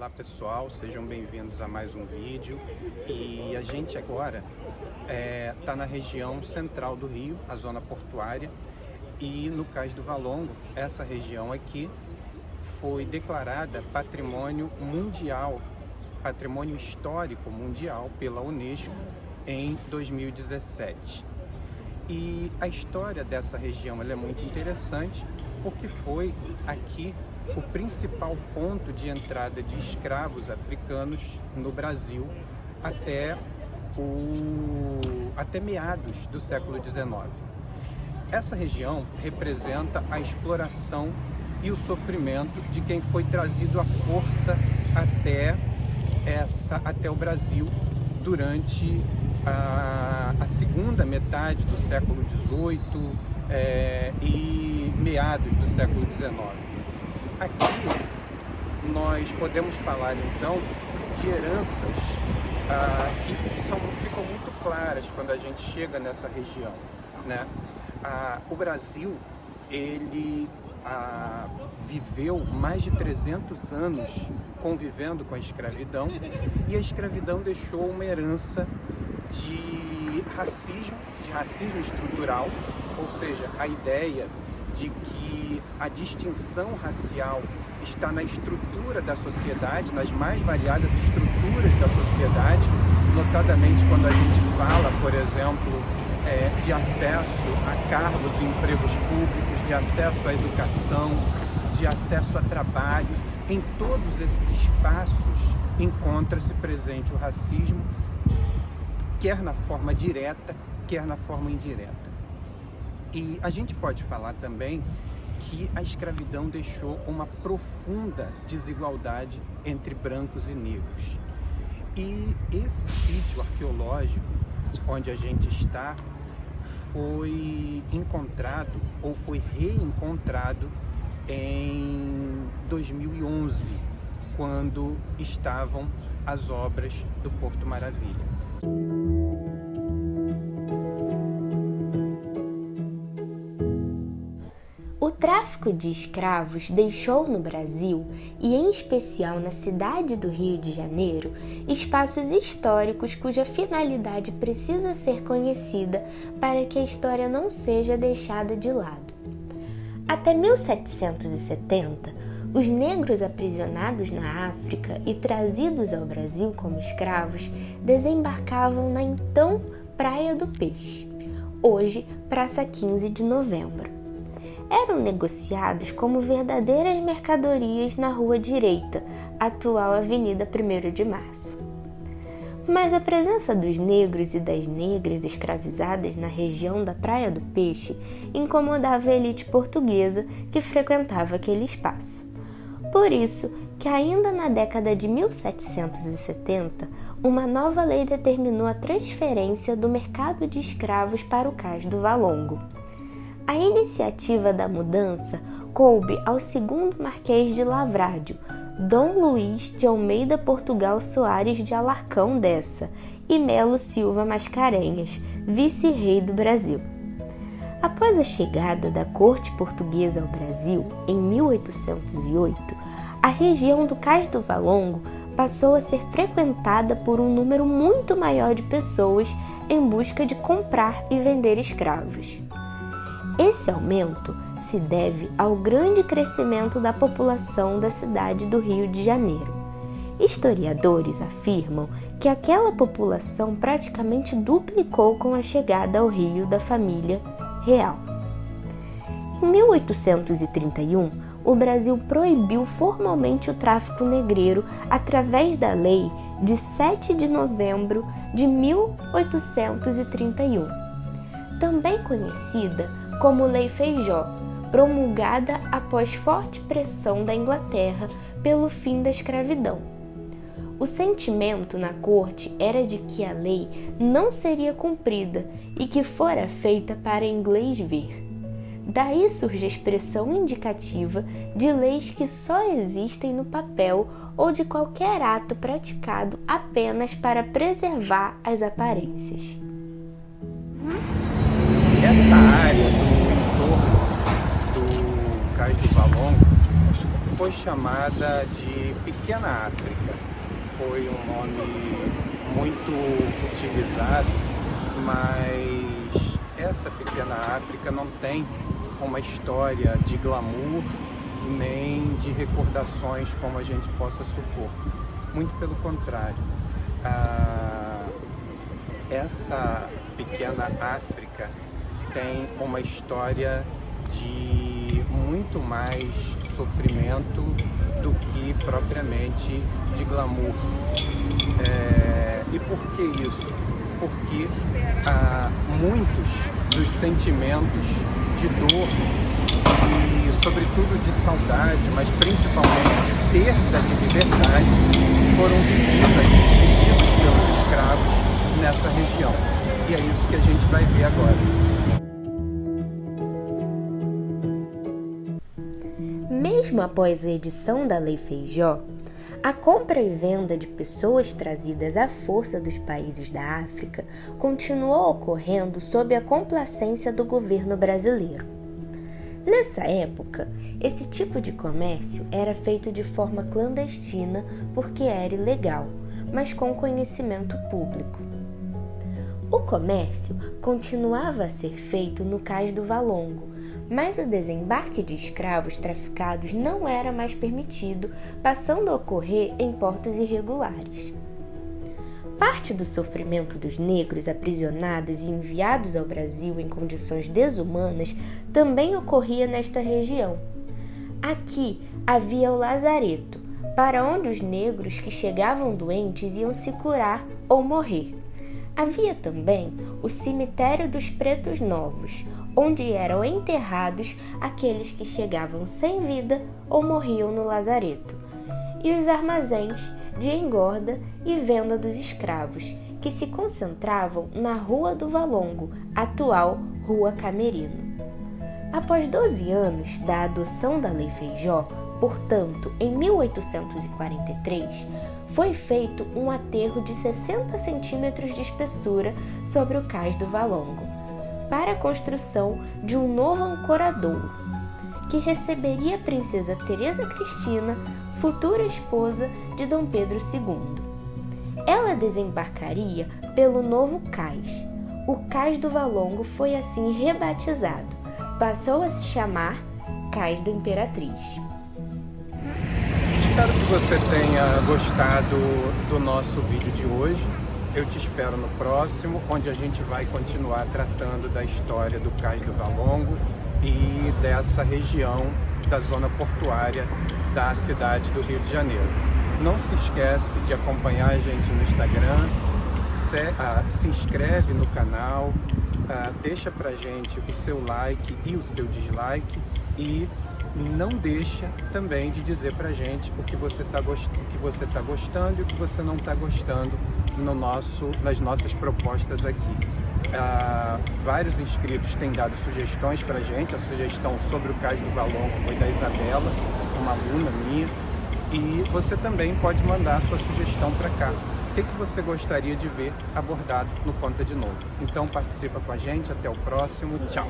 Olá pessoal, sejam bem-vindos a mais um vídeo. E a gente agora está na região central do Rio, a zona portuária, e no Cais do Valongo, essa região aqui foi declarada Patrimônio Mundial, Patrimônio Histórico Mundial pela Unesco em 2017. E a história dessa região ela é muito interessante porque foi aqui o principal ponto de entrada de escravos africanos no Brasil até meados do século XIX. Essa região representa a exploração e o sofrimento de quem foi trazido à força até o Brasil durante a segunda metade do século XVIII e meados do século XIX. Aqui nós podemos falar então de heranças que ficam muito claras quando a gente chega nessa região, né? O Brasil ele viveu mais de 300 anos convivendo com a escravidão, e a escravidão deixou uma herança de racismo estrutural, ou seja, a ideia de que a distinção racial está na estrutura da sociedade, nas mais variadas estruturas da sociedade, notadamente quando a gente fala, por exemplo, de acesso a cargos e empregos públicos, de acesso à educação, de acesso a trabalho. Em todos esses espaços encontra-se presente o racismo, quer na forma direta, quer na forma indireta. E a gente pode falar também que a escravidão deixou uma profunda desigualdade entre brancos e negros. E esse sítio arqueológico onde a gente está foi encontrado ou foi reencontrado em 2011, quando estavam as obras do Porto Maravilha. O tráfico de escravos deixou no Brasil, e em especial na cidade do Rio de Janeiro, espaços históricos cuja finalidade precisa ser conhecida para que a história não seja deixada de lado. Até 1770, os negros aprisionados na África e trazidos ao Brasil como escravos desembarcavam na então Praia do Peixe, hoje Praça 15 de Novembro. Eram negociados como verdadeiras mercadorias na Rua Direita, atual Avenida 1º de Março. Mas a presença dos negros e das negras escravizadas na região da Praia do Peixe incomodava a elite portuguesa que frequentava aquele espaço. Por isso que ainda na década de 1770, uma nova lei determinou a transferência do mercado de escravos para o Cais do Valongo. A iniciativa da mudança coube ao segundo Marquês de Lavrádio, Dom Luís de Almeida Portugal Soares de Alarcão Dessa e Melo Silva Mascarenhas, vice-rei do Brasil. Após a chegada da corte portuguesa ao Brasil, em 1808, a região do Cais do Valongo passou a ser frequentada por um número muito maior de pessoas em busca de comprar e vender escravos. Esse aumento se deve ao grande crescimento da população da cidade do Rio de Janeiro. Historiadores afirmam que aquela população praticamente duplicou com a chegada ao Rio da família real. Em 1831, o Brasil proibiu formalmente o tráfico negreiro através da Lei de 7 de novembro de 1831, também conhecida como Lei Feijó, promulgada após forte pressão da Inglaterra pelo fim da escravidão. O sentimento na corte era de que a lei não seria cumprida e que fora feita para inglês ver. Daí surge a expressão indicativa de leis que só existem no papel ou de qualquer ato praticado apenas para preservar as aparências. Essa área do entorno do Cais do Valongo foi chamada de Pequena África. Foi um nome muito utilizado, mas essa Pequena África não tem uma história de glamour nem de recordações como a gente possa supor. Muito pelo contrário. Essa Pequena África tem uma história de muito mais sofrimento do que propriamente de glamour. E por que isso? Porque muitos dos sentimentos de dor e sobretudo de saudade, mas principalmente de perda de liberdade, foram vividos pelos escravos nessa região. E é isso que a gente vai ver agora. Mesmo após a edição da Lei Feijó, a compra e venda de pessoas trazidas à força dos países da África continuou ocorrendo sob a complacência do governo brasileiro. Nessa época, esse tipo de comércio era feito de forma clandestina porque era ilegal, mas com conhecimento público. O comércio continuava a ser feito no Cais do Valongo, mas o desembarque de escravos traficados não era mais permitido, passando a ocorrer em portos irregulares. Parte do sofrimento dos negros aprisionados e enviados ao Brasil em condições desumanas também ocorria nesta região. Aqui havia o lazareto, para onde os negros que chegavam doentes iam se curar ou morrer. Havia também o cemitério dos Pretos Novos, onde eram enterrados aqueles que chegavam sem vida ou morriam no lazareto, e os armazéns de engorda e venda dos escravos, que se concentravam na Rua do Valongo, atual Rua Camerino. Após 12 anos da adoção da Lei Feijó, portanto, em 1843, foi feito um aterro de 60 centímetros de espessura sobre o Cais do Valongo, para a construção de um novo ancoradouro, que receberia a princesa Teresa Cristina, futura esposa de Dom Pedro II. Ela desembarcaria pelo novo cais. O Cais do Valongo foi assim rebatizado. Passou a se chamar Cais da Imperatriz. Espero que você tenha gostado do nosso vídeo de hoje. Eu te espero no próximo, onde a gente vai continuar tratando da história do Cais do Valongo e dessa região da zona portuária da cidade do Rio de Janeiro. Não se esquece de acompanhar a gente no Instagram, se inscreve no canal, deixa pra gente o seu like e o seu dislike e não deixa também de dizer pra gente o que você tá gostando e o que você não está gostando nas nossas propostas aqui. Vários inscritos têm dado sugestões pra gente. A sugestão sobre o Cais do Valongo foi da Isabela, uma aluna minha, e você também pode mandar a sua sugestão para cá. O que você gostaria de ver abordado no Conta de Novo? Então participa com a gente, até o próximo, tchau!